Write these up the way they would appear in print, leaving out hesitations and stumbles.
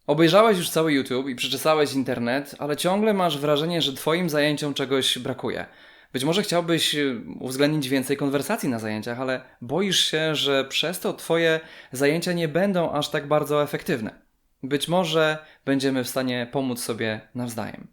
Obejrzałeś już cały YouTube i przeczesałeś internet, ale ciągle masz wrażenie, że Twoim zajęciom czegoś brakuje. Być może chciałbyś uwzględnić więcej konwersacji na zajęciach, ale boisz się, że przez to Twoje zajęcia nie będą aż tak bardzo efektywne. Być może będziemy w stanie pomóc sobie nawzajem.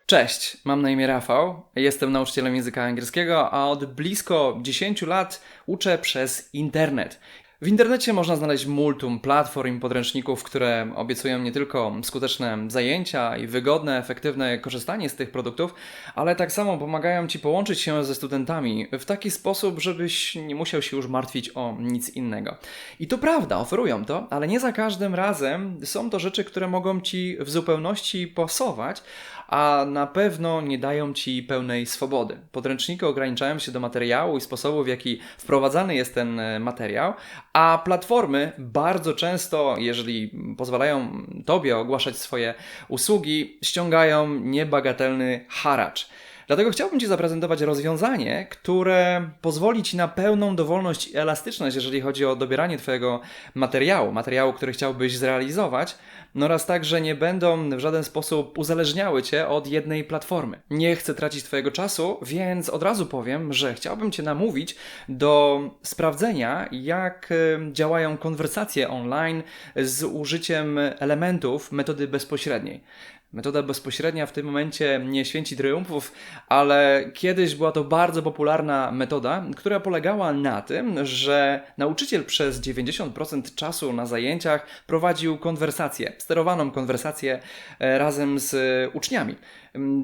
Cześć, mam na imię Rafał, jestem nauczycielem języka angielskiego, a od blisko 10 lat uczę przez internet. W internecie można znaleźć multum platform i podręczników, które obiecują nie tylko skuteczne zajęcia i wygodne, efektywne korzystanie z tych produktów, ale tak samo pomagają Ci połączyć się ze studentami w taki sposób, żebyś nie musiał się już martwić o nic innego. I to prawda, oferują to, ale nie za każdym razem są to rzeczy, które mogą Ci w zupełności pasować, a na pewno nie dają Ci pełnej swobody. Podręczniki ograniczają się do materiału i sposobu, w jaki wprowadzany jest ten materiał, a platformy bardzo często, jeżeli pozwalają Tobie ogłaszać swoje usługi, ściągają niebagatelny haracz. Dlatego chciałbym Ci zaprezentować rozwiązanie, które pozwoli Ci na pełną dowolność i elastyczność, jeżeli chodzi o dobieranie Twojego materiału, który chciałbyś zrealizować, oraz także nie będą w żaden sposób uzależniały Cię od jednej platformy. Nie chcę tracić Twojego czasu, więc od razu powiem, że chciałbym Cię namówić do sprawdzenia, jak działają konwersacje online z użyciem elementów metody bezpośredniej. Metoda bezpośrednia w tym momencie nie święci triumfów, ale kiedyś była to bardzo popularna metoda, która polegała na tym, że nauczyciel przez 90% czasu na zajęciach prowadził konwersację, sterowaną konwersację razem z uczniami.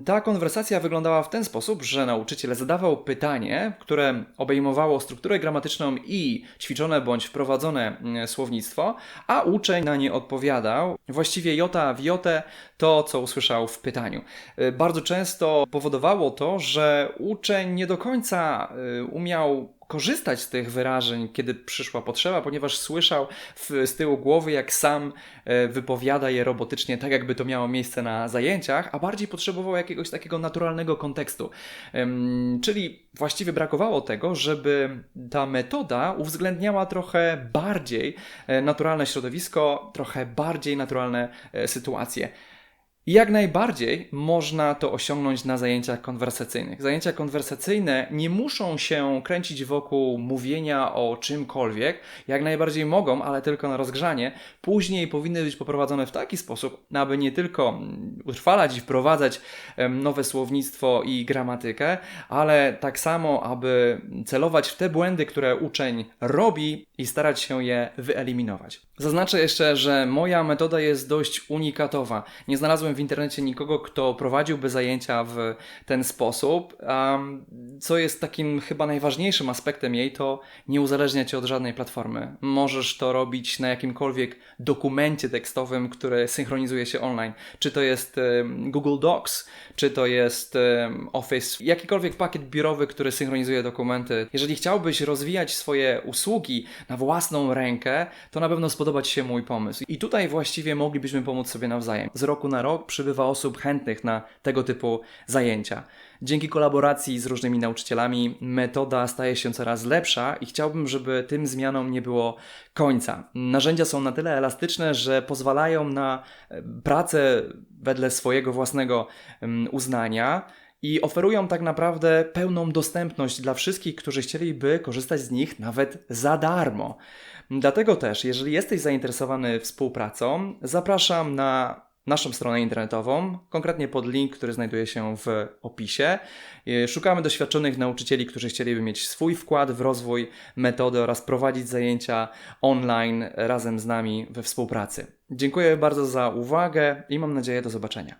Ta konwersacja wyglądała w ten sposób, że nauczyciel zadawał pytanie, które obejmowało strukturę gramatyczną i ćwiczone bądź wprowadzone słownictwo, a uczeń na nie odpowiadał, właściwie jota w jotę to, co usłyszał w pytaniu. Bardzo często powodowało to, że uczeń nie do końca umiał korzystać z tych wyrażeń, kiedy przyszła potrzeba, ponieważ słyszał z tyłu głowy, jak sam wypowiada je robotycznie, tak jakby to miało miejsce na zajęciach, a bardziej potrzebował jakiegoś takiego naturalnego kontekstu. Czyli właściwie brakowało tego, żeby ta metoda uwzględniała trochę bardziej naturalne środowisko, trochę bardziej naturalne sytuacje. I jak najbardziej można to osiągnąć na zajęciach konwersacyjnych. Zajęcia konwersacyjne nie muszą się kręcić wokół mówienia o czymkolwiek, jak najbardziej mogą, ale tylko na rozgrzanie. Później powinny być poprowadzone w taki sposób, aby nie tylko utrwalać i wprowadzać nowe słownictwo i gramatykę, ale tak samo, aby celować w te błędy, które uczeń robi i starać się je wyeliminować. Zaznaczę jeszcze, że moja metoda jest dość unikatowa. Nie znalazłem w internecie nikogo, kto prowadziłby zajęcia w ten sposób. Co jest takim chyba najważniejszym aspektem jej, to nie uzależnia Cię od żadnej platformy. Możesz to robić na jakimkolwiek dokumencie tekstowym, który synchronizuje się online. Czy to jest Google Docs, czy to jest Office, jakikolwiek pakiet biurowy, który synchronizuje dokumenty. Jeżeli chciałbyś rozwijać swoje usługi na własną rękę, to na pewno spodoba Ci się mój pomysł. I tutaj właściwie moglibyśmy pomóc sobie nawzajem. Z roku na rok przybywa osób chętnych na tego typu zajęcia. Dzięki kolaboracji z różnymi nauczycielami metoda staje się coraz lepsza i chciałbym, żeby tym zmianom nie było końca. Narzędzia są na tyle elastyczne, że pozwalają na pracę wedle swojego własnego uznania i oferują tak naprawdę pełną dostępność dla wszystkich, którzy chcieliby korzystać z nich nawet za darmo. Dlatego też, jeżeli jesteś zainteresowany współpracą, zapraszam na naszą stronę internetową, konkretnie pod link, który znajduje się w opisie. Szukamy doświadczonych nauczycieli, którzy chcieliby mieć swój wkład w rozwój metody oraz prowadzić zajęcia online razem z nami we współpracy. Dziękuję bardzo za uwagę i mam nadzieję do zobaczenia.